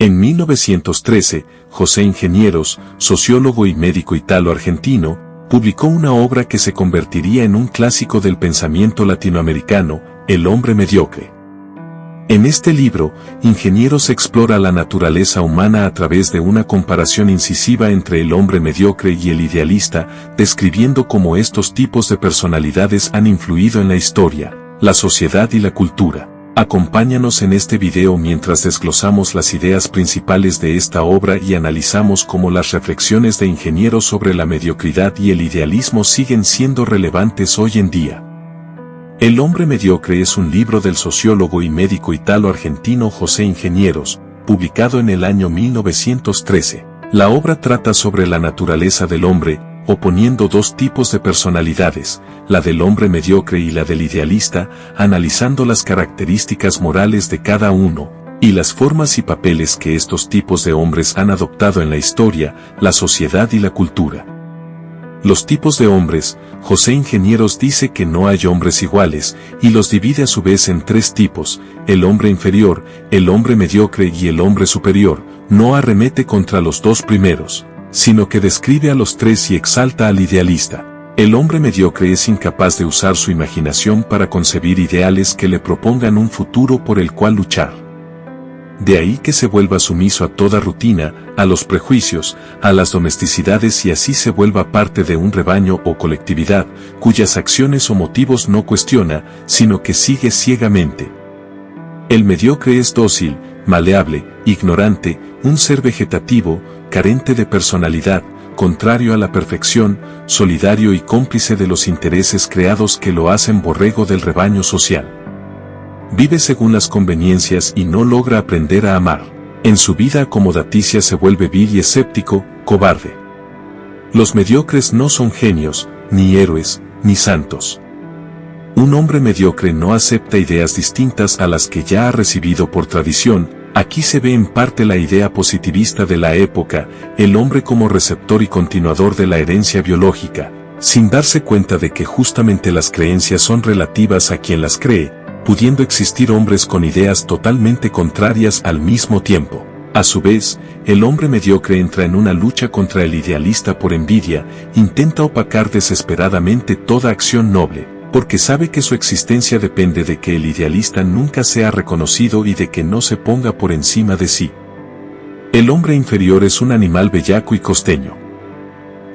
En 1913, José Ingenieros, sociólogo y médico italo-argentino, publicó una obra que se convertiría en un clásico del pensamiento latinoamericano, El hombre mediocre. En este libro, Ingenieros explora la naturaleza humana a través de una comparación incisiva entre el hombre mediocre y el idealista, describiendo cómo estos tipos de personalidades han influido en la historia, la sociedad y la cultura. Acompáñanos en este video mientras desglosamos las ideas principales de esta obra y analizamos cómo las reflexiones de Ingenieros sobre la mediocridad y el idealismo siguen siendo relevantes hoy en día. El hombre mediocre es un libro del sociólogo y médico italo-argentino José Ingenieros, publicado en el año 1913. La obra trata sobre la naturaleza del hombre, oponiendo dos tipos de personalidades, la del hombre mediocre y la del idealista, analizando las características morales de cada uno, y las formas y papeles que estos tipos de hombres han adoptado en la historia, la sociedad y la cultura. Los tipos de hombres, José Ingenieros dice que no hay hombres iguales, y los divide a su vez en tres tipos, el hombre inferior, el hombre mediocre y el hombre superior. No arremete contra los dos primeros, sino que describe a los tres y exalta al idealista. El hombre mediocre es incapaz de usar su imaginación para concebir ideales que le propongan un futuro por el cual luchar. De ahí que se vuelva sumiso a toda rutina, a los prejuicios, a las domesticidades y así se vuelva parte de un rebaño o colectividad, cuyas acciones o motivos no cuestiona, sino que sigue ciegamente. El mediocre es dócil, maleable, ignorante, un ser vegetativo, carente de personalidad, contrario a la perfección, solidario y cómplice de los intereses creados que lo hacen borrego del rebaño social. Vive según las conveniencias y no logra aprender a amar. En su vida acomodaticia se vuelve vil y escéptico, cobarde. Los mediocres no son genios, ni héroes, ni santos. Un hombre mediocre no acepta ideas distintas a las que ya ha recibido por tradición. Aquí se ve en parte la idea positivista de la época, el hombre como receptor y continuador de la herencia biológica, sin darse cuenta de que justamente las creencias son relativas a quien las cree, pudiendo existir hombres con ideas totalmente contrarias al mismo tiempo. A su vez, el hombre mediocre entra en una lucha contra el idealista por envidia, intenta opacar desesperadamente toda acción noble, porque sabe que su existencia depende de que el idealista nunca sea reconocido y de que no se ponga por encima de sí. El hombre inferior es un animal bellaco y costeño.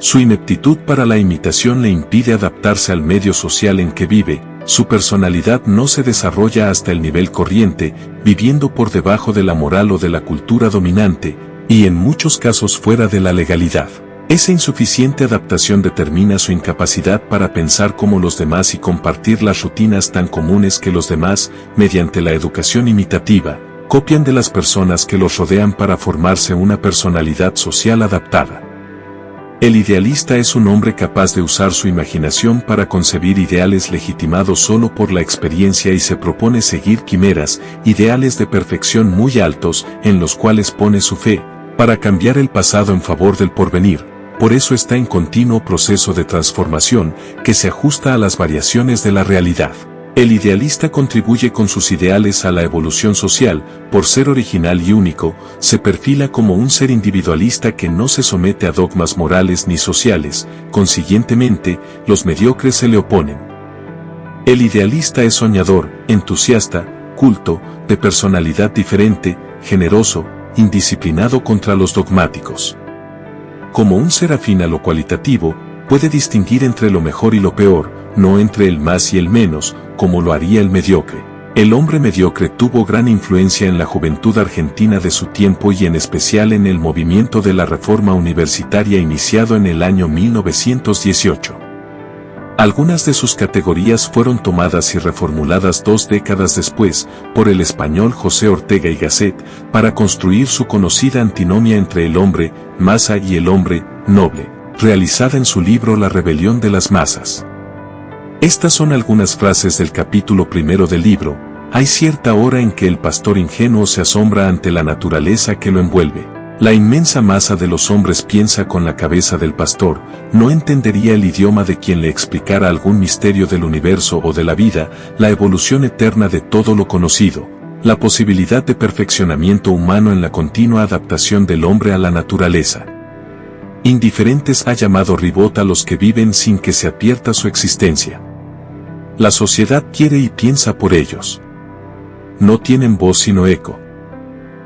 Su ineptitud para la imitación le impide adaptarse al medio social en que vive, su personalidad no se desarrolla hasta el nivel corriente, viviendo por debajo de la moral o de la cultura dominante, y en muchos casos fuera de la legalidad. Esa insuficiente adaptación determina su incapacidad para pensar como los demás y compartir las rutinas tan comunes que los demás, mediante la educación imitativa, copian de las personas que los rodean para formarse una personalidad social adaptada. El idealista es un hombre capaz de usar su imaginación para concebir ideales legitimados solo por la experiencia y se propone seguir quimeras, ideales de perfección muy altos, en los cuales pone su fe, para cambiar el pasado en favor del porvenir. Por eso está en continuo proceso de transformación, que se ajusta a las variaciones de la realidad. El idealista contribuye con sus ideales a la evolución social, por ser original y único, se perfila como un ser individualista que no se somete a dogmas morales ni sociales, consiguientemente, los mediocres se le oponen. El idealista es soñador, entusiasta, culto, de personalidad diferente, generoso, indisciplinado contra los dogmáticos. Como un ser afín a lo cualitativo, puede distinguir entre lo mejor y lo peor, no entre el más y el menos, como lo haría el mediocre. El hombre mediocre tuvo gran influencia en la juventud argentina de su tiempo y en especial en el movimiento de la reforma universitaria iniciado en el año 1918. Algunas de sus categorías fueron tomadas y reformuladas 2 décadas después, por el español José Ortega y Gasset, para construir su conocida antinomia entre el hombre, masa y el hombre, noble, realizada en su libro La rebelión de las masas. Estas son algunas frases del capítulo 1 del libro. Hay cierta hora en que el pastor ingenuo se asombra ante la naturaleza que lo envuelve. La inmensa masa de los hombres piensa con la cabeza del pastor, no entendería el idioma de quien le explicara algún misterio del universo o de la vida, la evolución eterna de todo lo conocido. La posibilidad de perfeccionamiento humano en la continua adaptación del hombre a la naturaleza. Indiferentes ha llamado Ribot a los que viven sin que se advierta su existencia. La sociedad quiere y piensa por ellos. No tienen voz sino eco.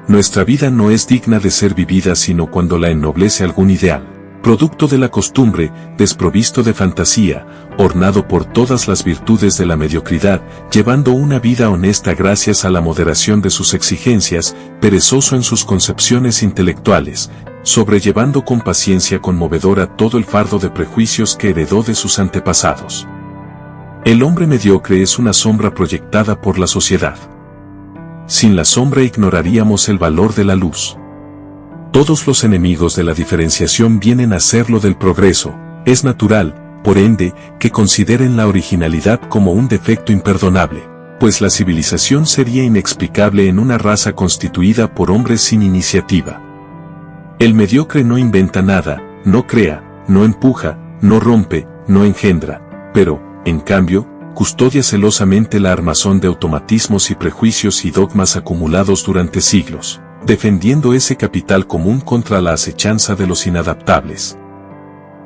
Nuestra vida no es digna de ser vivida sino cuando la ennoblece algún ideal, producto de la costumbre, desprovisto de fantasía, ornado por todas las virtudes de la mediocridad, llevando una vida honesta gracias a la moderación de sus exigencias, perezoso en sus concepciones intelectuales, sobrellevando con paciencia conmovedora todo el fardo de prejuicios que heredó de sus antepasados. El hombre mediocre es una sombra proyectada por la sociedad. Sin la sombra ignoraríamos el valor de la luz. Todos los enemigos de la diferenciación vienen a hacerlo del progreso. Es natural, por ende, que consideren la originalidad como un defecto imperdonable, pues la civilización sería inexplicable en una raza constituida por hombres sin iniciativa. El mediocre no inventa nada, no crea, no empuja, no rompe, no engendra, pero, en cambio, custodia celosamente la armazón de automatismos y prejuicios y dogmas acumulados durante siglos, defendiendo ese capital común contra la acechanza de los inadaptables.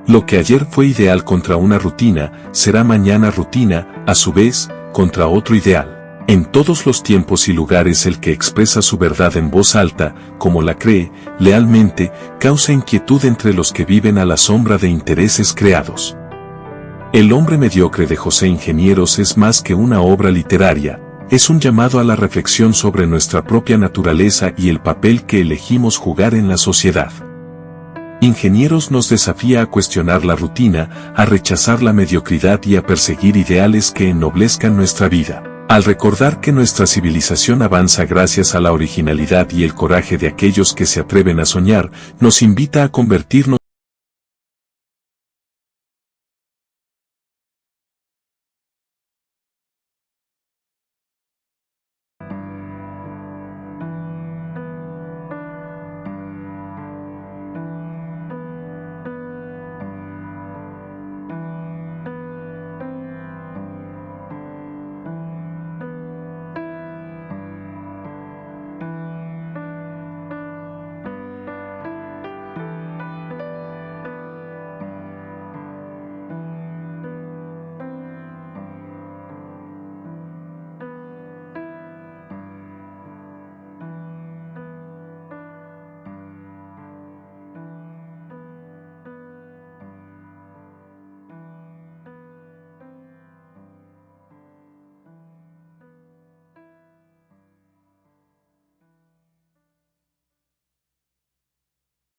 Lo que ayer fue ideal contra una rutina, será mañana rutina, a su vez, contra otro ideal. En todos los tiempos y lugares el que expresa su verdad en voz alta, como la cree, lealmente, causa inquietud entre los que viven a la sombra de intereses creados. El hombre mediocre de José Ingenieros es más que una obra literaria, es un llamado a la reflexión sobre nuestra propia naturaleza y el papel que elegimos jugar en la sociedad. Ingenieros nos desafía a cuestionar la rutina, a rechazar la mediocridad y a perseguir ideales que ennoblezcan nuestra vida. Al recordar que nuestra civilización avanza gracias a la originalidad y el coraje de aquellos que se atreven a soñar, nos invita a convertirnos